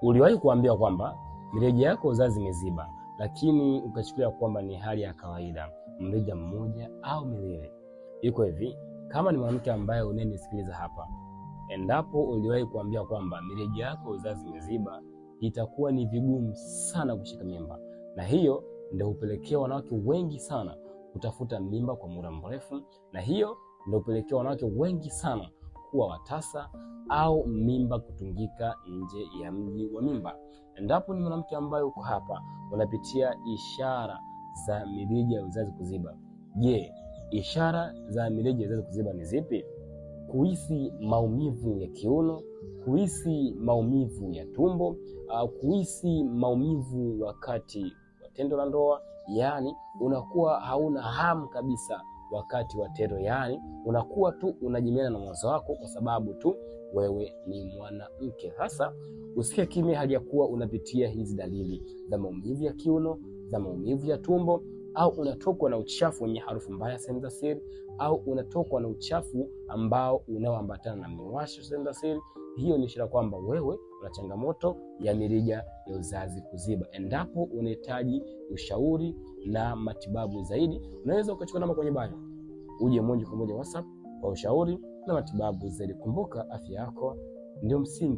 Uliwahi kuambiwa kwamba mirija yako ya uzazi imeziba, lakini ukachukulia kwamba ni hali ya kawaida, mrija mmoja au miwili? Iko hivi, kama ni mwanamke ambaye unanisikiliza hapa, endapo uliwahi kuambiwa kwamba mirija yako ya uzazi imeziba, itakuwa ni vigumu sana kushika mimba, na hiyo ndio hupelekea wanawake wengi sana kutafuta mimba kwa muda mrefu, na hiyo ndio hupelekea wanawake wengi sana kuwa watasa au mimba kutungika nje ya mji wa mimba. Endapo ni mwanamke ambaye uko hapa unapitia ishara za mirija ya uzazi kuziba, je, ishara za mirija ya uzazi kuziba ni zipi? Kuhisi maumivu ya kiuno, kuhisi maumivu ya tumbo, kuhisi maumivu wakati wa tendo la ndoa, yani unakuwa hauna hamu kabisa wakati wa tendo, yani unakuwa tu unajimiana na mwanzo wako kwa sababu tu wewe ni mwanamke. Sasa usike kimya hali ya kuwa unapitia hizi dalili za maumivu ya kiuno, za maumivu ya tumbo, au unatokwa na uchafu wenye harufu mbaya sehemu za siri, au unatokwa na uchafu ambao unaoambatana na miwasho sehemu za siri. Hiyo ni ishara kwamba wewe una changamoto ya mirija ya uzazi kuziba. Endapo unahitaji ushauri na matibabu zaidi, unaweza ukachukua namba kwenye bio, uje moja kwa moja WhatsApp kwa ushauri na matibabu zaidi. Kumbuka, afya yako ndio msingi.